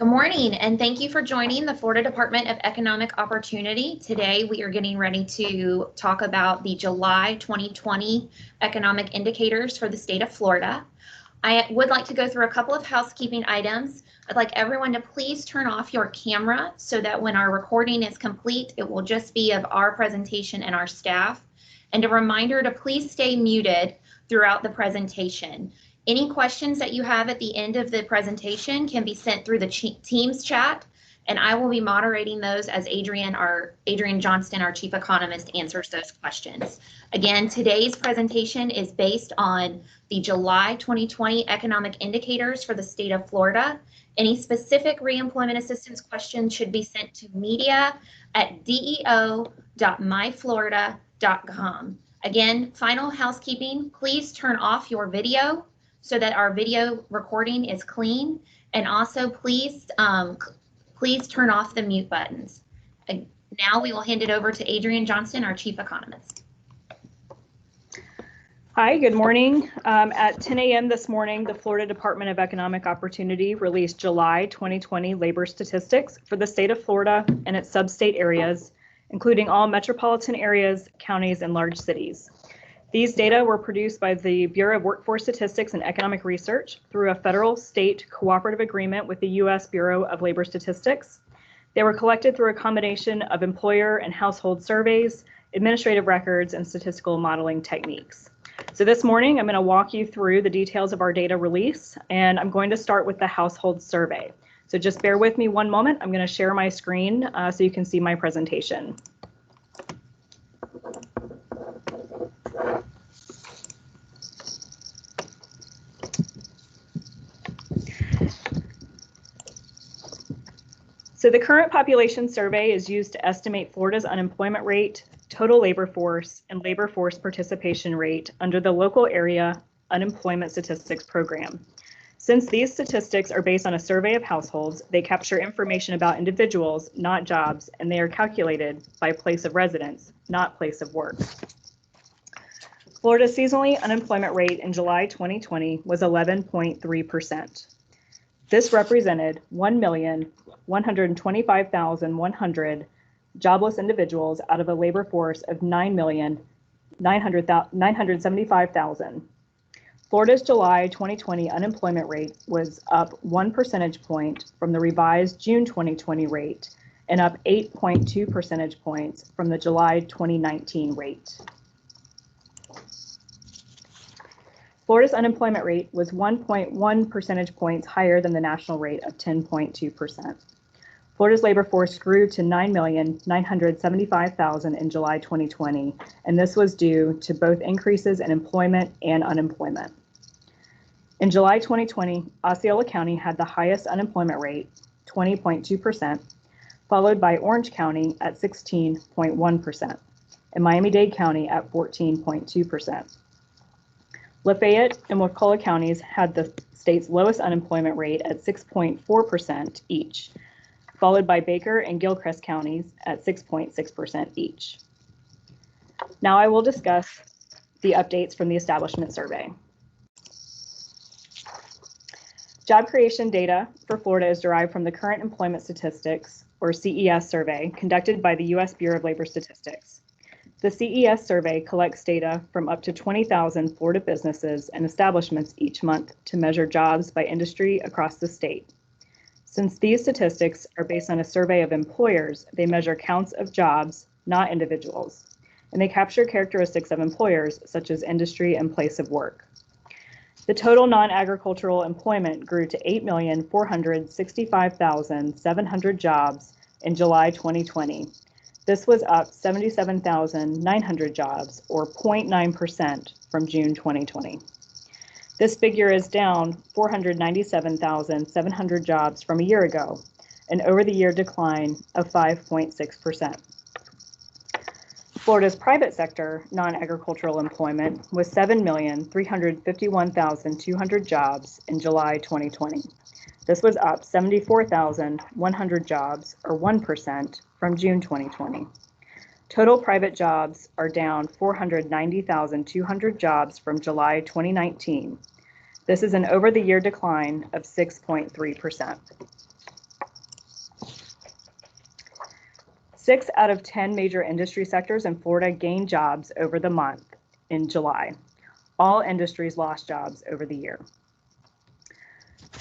Good morning, and thank you for joining the Florida Department of Economic Opportunity. Today, we are getting ready to talk about the July 2020 economic indicators for the state of Florida. I would like to go through a couple of housekeeping items. I'd like everyone to please turn off your camera so that when our recording is complete, it will just be of our presentation and our staff. And a reminder to please stay muted throughout the presentation. Any questions that you have at the end of the presentation can be sent through the Teams chat, and I will be moderating those as Adrian Johnston, our chief economist, answers those questions. Again, today's presentation is based on the July 2020 economic indicators for the state of Florida. Any specific reemployment assistance questions should be sent to media@deo.myflorida.com. Again, final housekeeping, please turn off your video so that our video recording is clean, and also please turn off the mute buttons. Now we will hand it over to Adrian Johnston, our chief economist. Hi, good morning. At 10 a.m. this morning, the Florida Department of Economic Opportunity released July 2020 labor statistics for the state of Florida and its sub-state areas, including all metropolitan areas, counties, and large cities. These data were produced by the Bureau of Workforce Statistics and Economic Research through a federal-state cooperative agreement with the U.S. Bureau of Labor Statistics. They were collected through a combination of employer and household surveys, administrative records, and statistical modeling techniques. So this morning, I'm going to walk you through the details of our data release, and I'm going to start with the household survey. So just bear with me one moment. I'm going to share my screen so you can see my presentation. So the current population survey is used to estimate Florida's unemployment rate, total labor force, and labor force participation rate under the local area unemployment statistics program. Since these statistics are based on a survey of households, they capture information about individuals, not jobs, and they are calculated by place of residence, not place of work. Florida's seasonally unemployment rate in July 2020 was 11.3%. This represented 1,125,100 jobless individuals out of a labor force of 9,975,000. Florida's July 2020 unemployment rate was up 1 percentage point from the revised June 2020 rate and up 8.2 percentage points from the July 2019 rate. Florida's unemployment rate was 1.1 percentage points higher than the national rate of 10.2%. Florida's labor force grew to 9,975,000 in July 2020, and this was due to both increases in employment and unemployment. In July 2020, Osceola County had the highest unemployment rate, 20.2%, followed by Orange County at 16.1%, and Miami-Dade County at 14.2%. Lafayette and Wakulla counties had the state's lowest unemployment rate at 6.4% each, followed by Baker and Gilchrist counties at 6.6% each. Now I will discuss the updates from the establishment survey. Job creation data for Florida is derived from the Current Employment Statistics, or CES survey, conducted by the U.S. Bureau of Labor Statistics. The CES survey collects data from up to 20,000 Florida businesses and establishments each month to measure jobs by industry across the state. Since these statistics are based on a survey of employers, they measure counts of jobs, not individuals, and they capture characteristics of employers such as industry and place of work. The total non-agricultural employment grew to 8,465,700 jobs in July 2020. This was up 77,900 jobs, or 0.9% from June 2020. This figure is down 497,700 jobs from a year ago, an over-the-year decline of 5.6%. Florida's private sector non-agricultural employment was 7,351,200 jobs in July 2020. This was up 74,100 jobs, or 1%, from June 2020. Total private jobs are down 490,200 jobs from July 2019. This is an over-the-year decline of 6.3%. 6 out of 10 major industry sectors in Florida gained jobs over the month in July. All industries lost jobs over the year.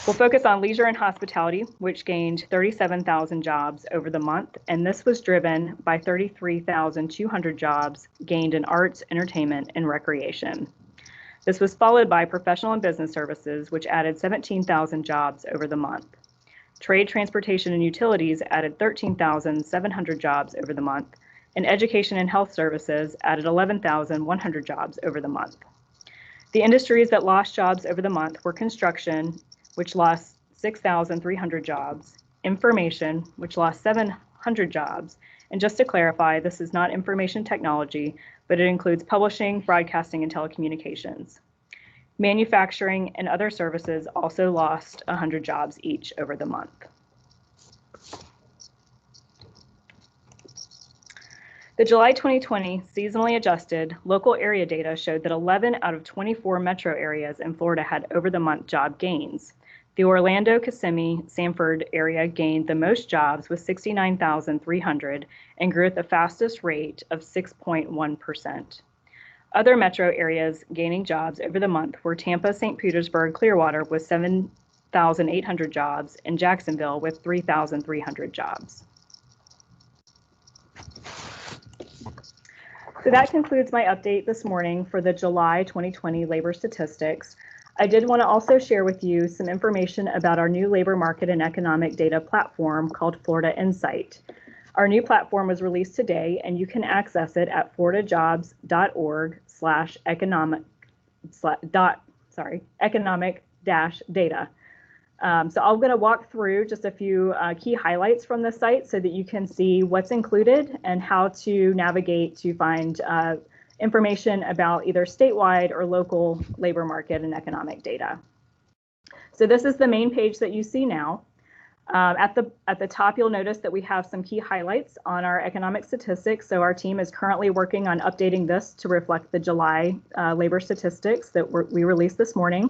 We'll focus on leisure and hospitality, which gained 37,000 jobs over the month, and this was driven by 33,200 jobs gained in arts, entertainment, and recreation. This was followed by professional and business services, which added 17,000 jobs over the month. Trade, transportation, and utilities added 13,700 jobs over the month, and education and health services added 11,100 jobs over the month. The industries that lost jobs over the month were construction, which lost 6,300 jobs, information, which lost 700 jobs, and just to clarify, this is not information technology, but it includes publishing, broadcasting, and telecommunications. Manufacturing and other services also lost 100 jobs each over the month. The July 2020 seasonally adjusted local area data showed that 11 out of 24 metro areas in Florida had over the month job gains. The Orlando, Kissimmee, Sanford area gained the most jobs with 69,300 and grew at the fastest rate of 6.1%. Other metro areas gaining jobs over the month were Tampa, St. Petersburg, Clearwater with 7,800 jobs, and Jacksonville with 3,300 jobs. So that concludes my update this morning for the July 2020 labor statistics. I did want to also share with you some information about our new labor market and economic data platform called Florida Insight. Our new platform was released today, and you can access it at floridajobs.org/economic-data. So I'm going to walk through just a few key highlights from the site so that you can see what's included and how to navigate to find information about either statewide or local labor market and economic data. So this is the main page that you see now. At the top, you'll notice that we have some key highlights on our economic statistics. So our team is currently working on updating this to reflect the July labor statistics that we released this morning.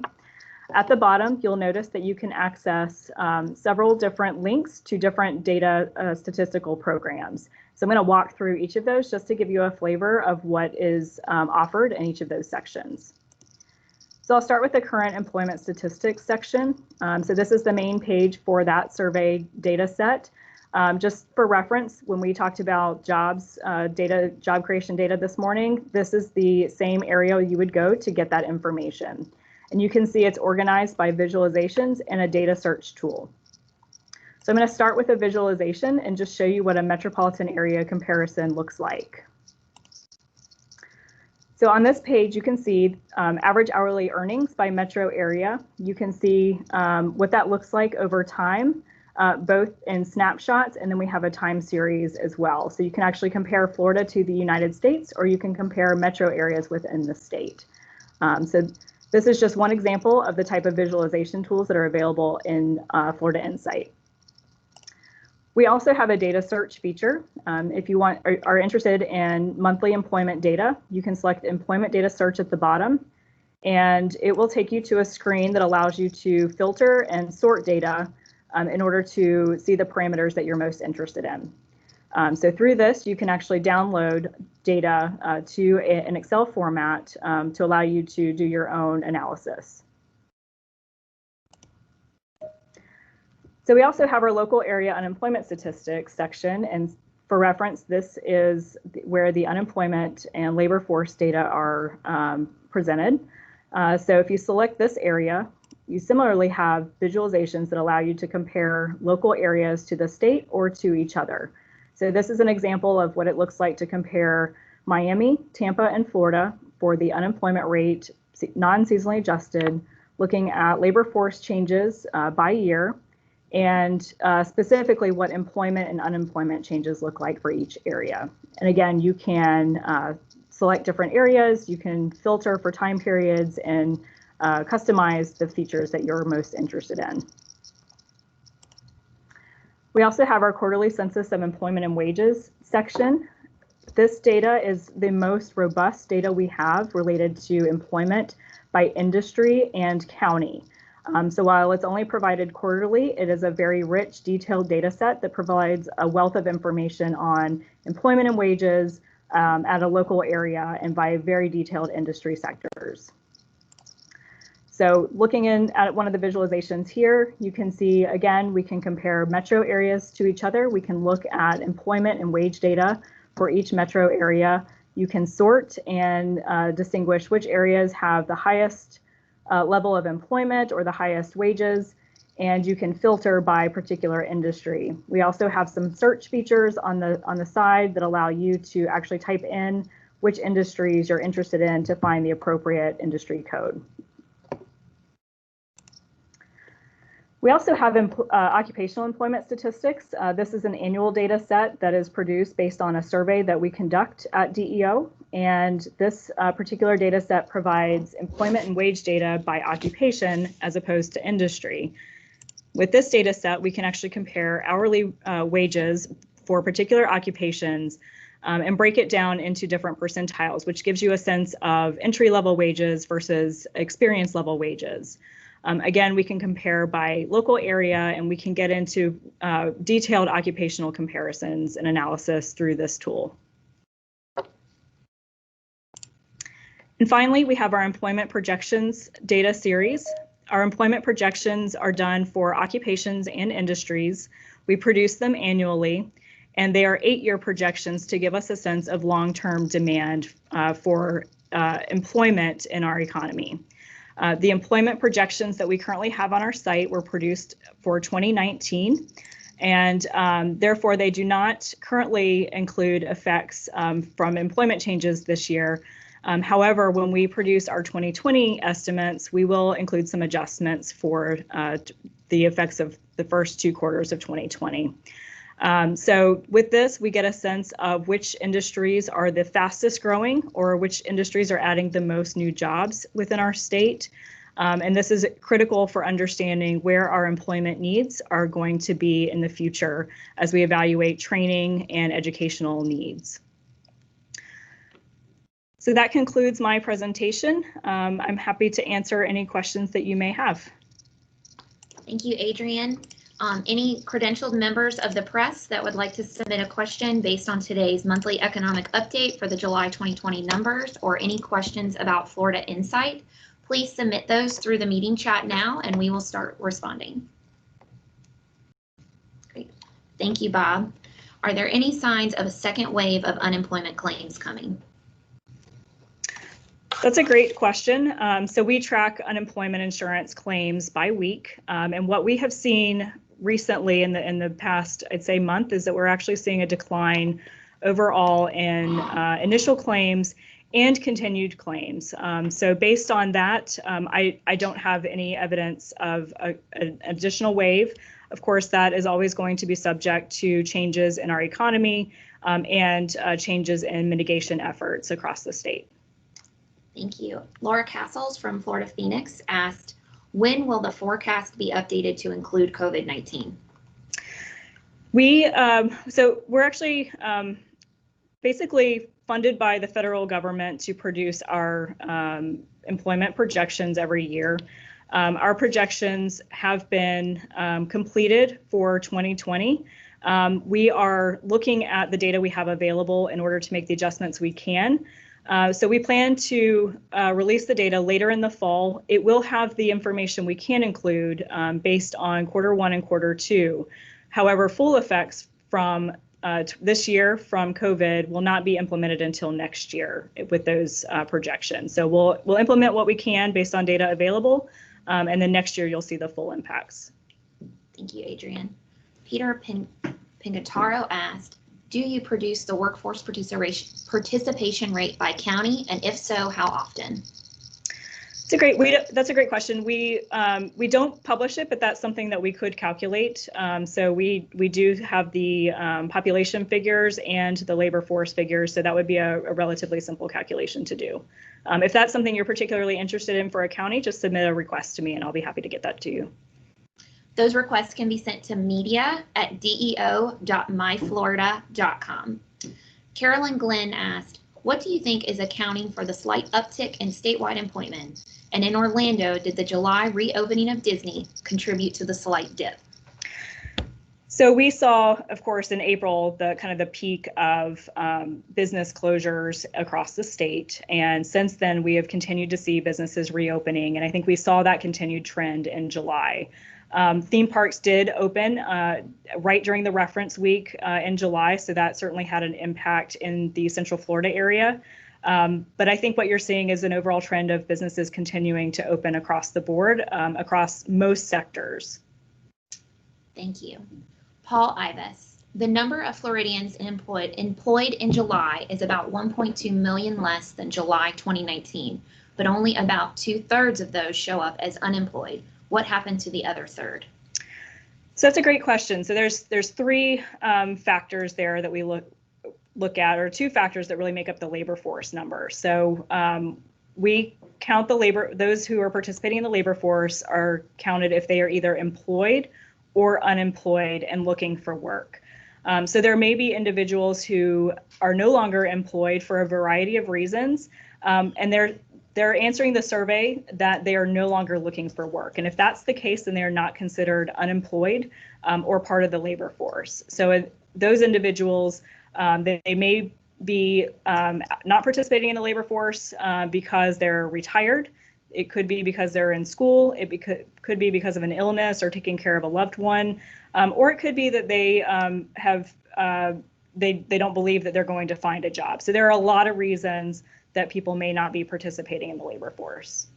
At the bottom, you'll notice that you can access several different links to different data statistical programs. So I'm going to walk through each of those just to give you a flavor of what is offered in each of those sections. So I'll start with the current employment statistics section. So this is the main page for that survey data set. Just for reference, when we talked about jobs data, job creation data this morning, this is the same area you would go to get that information. And you can see it's organized by visualizations and a data search tool. So I'm going to start with a visualization and just show you what a metropolitan area comparison looks like. So on this page, you can see average hourly earnings by metro area. You can see what that looks like over time, both in snapshots, and then we have a time series as well. So you can actually compare Florida to the United States, or you can compare metro areas within the state. So this is just one example of the type of visualization tools that are available in Florida Insight. We also have a data search feature. If you are interested in monthly employment data, you can select employment data search at the bottom, and it will take you to a screen that allows you to filter and sort data in order to see the parameters that you're most interested in. So through this, you can actually download data to an Excel format to allow you to do your own analysis. So we also have our local area unemployment statistics section, and for reference, this is where the unemployment and labor force data are presented. So if you select this area, you similarly have visualizations that allow you to compare local areas to the state or to each other. So this is an example of what it looks like to compare Miami, Tampa, and Florida for the unemployment rate, non-seasonally adjusted, looking at labor force changes by year, and specifically what employment and unemployment changes look like for each area. And again, you can select different areas, you can filter for time periods, and customize the features that you're most interested in. We also have our quarterly census of employment and wages section. This data is the most robust data we have related to employment by industry and county. So while it's only provided quarterly, it is a very rich, detailed data set that provides a wealth of information on employment and wages at a local area and by very detailed industry sectors. So looking at one of the visualizations here, you can see, again, we can compare metro areas to each other. We can look at employment and wage data for each metro area. You can sort and distinguish which areas have the highest level of employment or the highest wages, and you can filter by particular industry. We also have some search features on the side that allow you to actually type in which industries you're interested in to find the appropriate industry code. We also have occupational employment statistics. This is an annual data set that is produced based on a survey that we conduct at DEO. And this particular data set provides employment and wage data by occupation as opposed to industry. With this data set, we can actually compare hourly wages for particular occupations and break it down into different percentiles, which gives you a sense of entry-level wages versus experience-level wages. Again, we can compare by local area, and we can get into detailed occupational comparisons and analysis through this tool. And finally, we have our employment projections data series. Our employment projections are done for occupations and industries. We produce them annually, and they are 8-year projections to give us a sense of long-term demand for employment in our economy. The employment projections that we currently have on our site were produced for 2019, and therefore they do not currently include effects from employment changes this year. However, when we produce our 2020 estimates, we will include some adjustments for the effects of the first 2 quarters of 2020. So with this, we get a sense of which industries are the fastest growing or which industries are adding the most new jobs within our state. And this is critical for understanding where our employment needs are going to be in the future as we evaluate training and educational needs. So that concludes my presentation. I'm happy to answer any questions that you may have. Thank you, Adrienne. Any credentialed members of the press that would like to submit a question based on today's monthly economic update for the July 2020 numbers, or any questions about Florida Insight, please submit those through the meeting chat now and we will start responding. Great. Thank you, Bob. Are there any signs of a second wave of unemployment claims coming? That's a great question. So we track unemployment insurance claims by week, and what we have seen recently in the past, I'd say, month, is that we're actually seeing a decline overall in initial claims and continued claims. So based on that, I don't have any evidence of an additional wave. Of course, that is always going to be subject to changes in our economy and changes in mitigation efforts across the state. Thank you. Laura Castles from Florida Phoenix asked, when will the forecast be updated to include COVID-19? So we're actually basically funded by the federal government to produce our employment projections every year. Our projections have been completed for 2020. We are looking at the data we have available in order to make the adjustments we can. So we plan to release the data later in the fall. It will have the information we can include based on Q1 and Q2. However, full effects from this year from COVID will not be implemented until next year with those projections. So we'll implement what we can based on data available, and then next year you'll see the full impacts. Thank you, Adrienne. Peter Pingataro asked, do you produce the workforce participation rate by county, and if so, how often? That's a great question. We don't publish it, but that's something that we could calculate. So we do have the population figures and the labor force figures, so that would be a relatively simple calculation to do. If that's something you're particularly interested in for a county, just submit a request to me and I'll be happy to get that to you. Those requests can be sent to media@deo.myflorida.com. Carolyn Glenn asked, what do you think is accounting for the slight uptick in statewide employment? And in Orlando, did the July reopening of Disney contribute to the slight dip? So we saw, of course, in April, the kind of the peak of business closures across the state. And since then, we have continued to see businesses reopening. And I think we saw that continued trend in July. Theme parks did open right during the reference week in July. So that certainly had an impact in the Central Florida area. But I think what you're seeing is an overall trend of businesses continuing to open across the board, across most sectors. Thank you. Paul Ivas, the number of Floridians employed in July is about 1.2 million less than July 2019, but only about 2/3 of those show up as unemployed. What happened to the other third? So that's a great question. So there's three factors there that we look at, or two factors that really make up the labor force number. So we count those who are participating in the labor force are counted if they are either employed or unemployed and looking for work. So there may be individuals who are no longer employed for a variety of reasons, and they're answering the survey that they are no longer looking for work. And if that's the case, then they are not considered unemployed or part of the labor force. So those individuals, they may be not participating in the labor force because they're retired. It could be because they're in school. It could be because of an illness or taking care of a loved one, or it could be that they they don't believe that they're going to find a job. So there are a lot of reasons that people may not be participating in the labor force.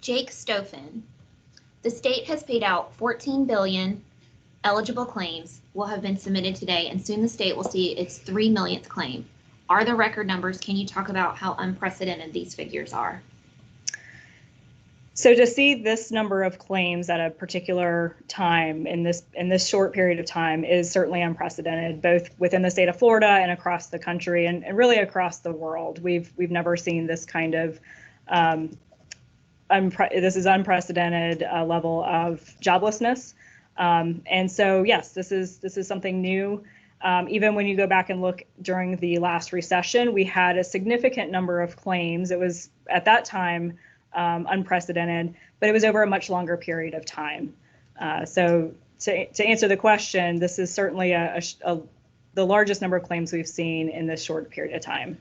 Jake Stoffen, the state has paid out 14 billion. Eligible claims will have been submitted today, and soon the state will see its 3 millionth claim. Are the record numbers? Can you talk about how unprecedented these figures are? So to see this number of claims at a particular time in this short period of time is certainly unprecedented, both within the state of Florida and across the country, and really across the world. We've never seen this kind of this is unprecedented level of joblessness. And so, yes, this is something new. Even when you go back and look during the last recession, we had a significant number of claims. It was at that time unprecedented, but it was over a much longer period of time. So to answer the question, this is certainly the largest number of claims we've seen in this short period of time.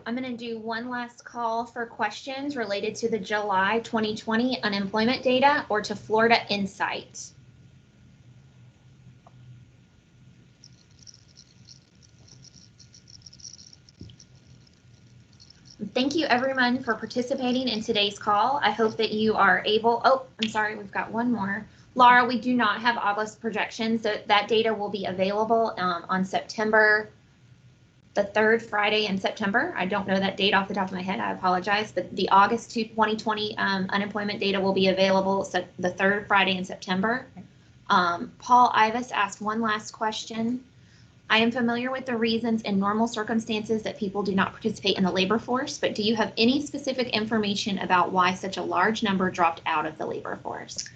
I'm going to do one last call for questions related to the July 2020 unemployment data or to Florida Insight. Thank you everyone for participating in today's call. I hope that you are able, I'm sorry, we've got one more. Laura, we do not have August projections, so that data will be available on September, the third Friday in September. I don't know that date off the top of my head, I apologize, but the August 2020 unemployment data will be available the third Friday in September. Paul Ivas asked one last question. I am familiar with the reasons in normal circumstances that people do not participate in the labor force, but do you have any specific information about why such a large number dropped out of the labor force?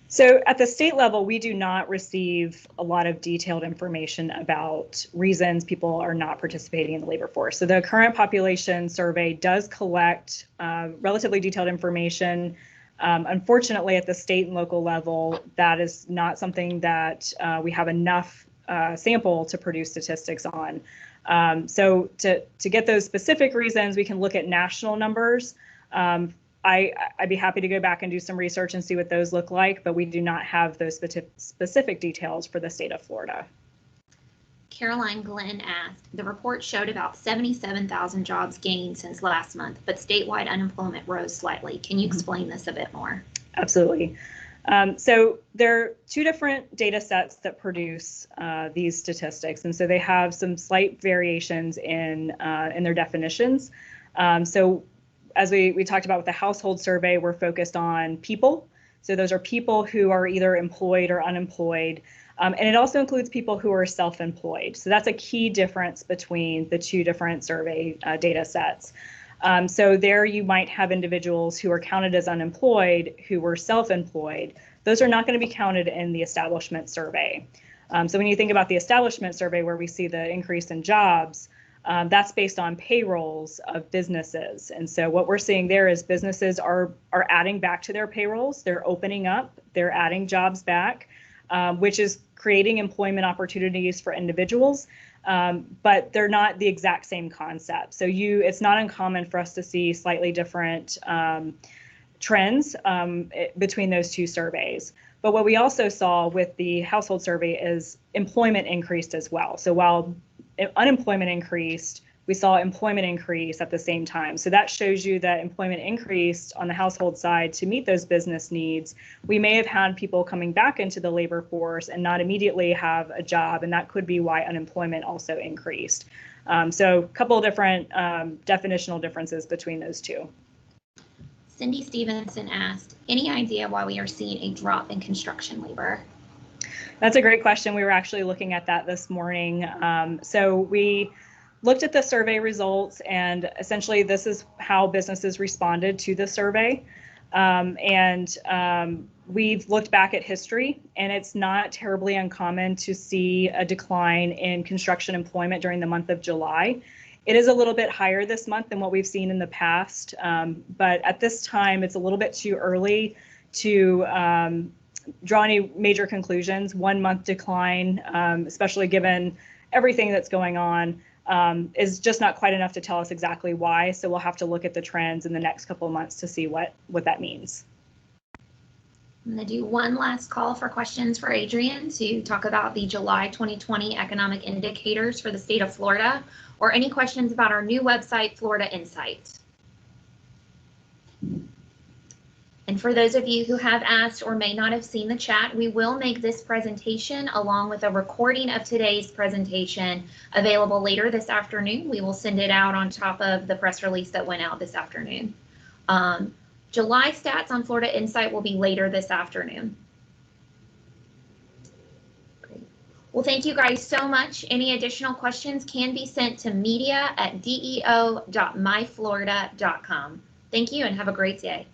So at the state level, we do not receive a lot of detailed information about reasons people are not participating in the labor force. So the current population survey does collect relatively detailed information. Unfortunately, at the state and local level, that is not something that we have enough sample to produce statistics on. So to get those specific reasons, we can look at national numbers. I'd be happy to go back and do some research and see what those look like, but we do not have those specific details for the state of Florida. Caroline Glenn asked, the report showed about 77,000 jobs gained since last month, but statewide unemployment rose slightly. Can you explain this a bit more? Absolutely. So there are two different data sets that produce these statistics, and so they have some slight variations in their definitions. So as we talked about with the household survey, we're focused on people. So those are people who are either employed or unemployed. And it also includes people who are self-employed. So that's a key difference between the two different survey data sets. So there you might have individuals who are counted as unemployed who were self-employed. those are not going to be counted in the establishment survey. So when you think about the establishment survey where we see the increase in jobs, that's based on payrolls of businesses. And so what we're seeing there is businesses are adding back to their payrolls. They're opening up, they're adding jobs back, which is creating employment opportunities for individuals. But they're not the exact same concept. So it's not uncommon for us to see slightly different trends between those two surveys. But what we also saw with the household survey is employment increased as well. So while unemployment increased, we saw employment increase at the same time. So that shows you that employment increased on the household side to meet those business needs. We may have had people coming back into the labor force and not immediately have a job, and that could be why unemployment also increased. So a couple of different definitional differences between those two. Cindy Stevenson asked, any idea why we are seeing a drop in construction labor? That's a great question. We were actually looking at that this morning. So we looked at the survey results, and essentially this is how businesses responded to the survey. We've looked back at history, and it's not terribly uncommon to see a decline in construction employment during the month of July. It is a little bit higher this month than what we've seen in the past, but at this time, it's a little bit too early to draw any major conclusions. 1 month decline, especially given everything that's going on, is just not quite enough to tell us exactly why. So we'll have to look at the trends in the next couple of months to see what that means. I'm going to do one last call for questions for Adrian to talk about the July 2020 economic indicators for the state of Florida, or any questions about our new website, Florida Insight. And for those of you who have asked or may not have seen the chat, we will make this presentation along with a recording of today's presentation available later this afternoon. We will send it out on top of the press release that went out this afternoon. July stats on Florida Insight will be later this afternoon. Great. Well, thank you guys so much. Any additional questions can be sent to media@deo.myflorida.com. Thank you and have a great day.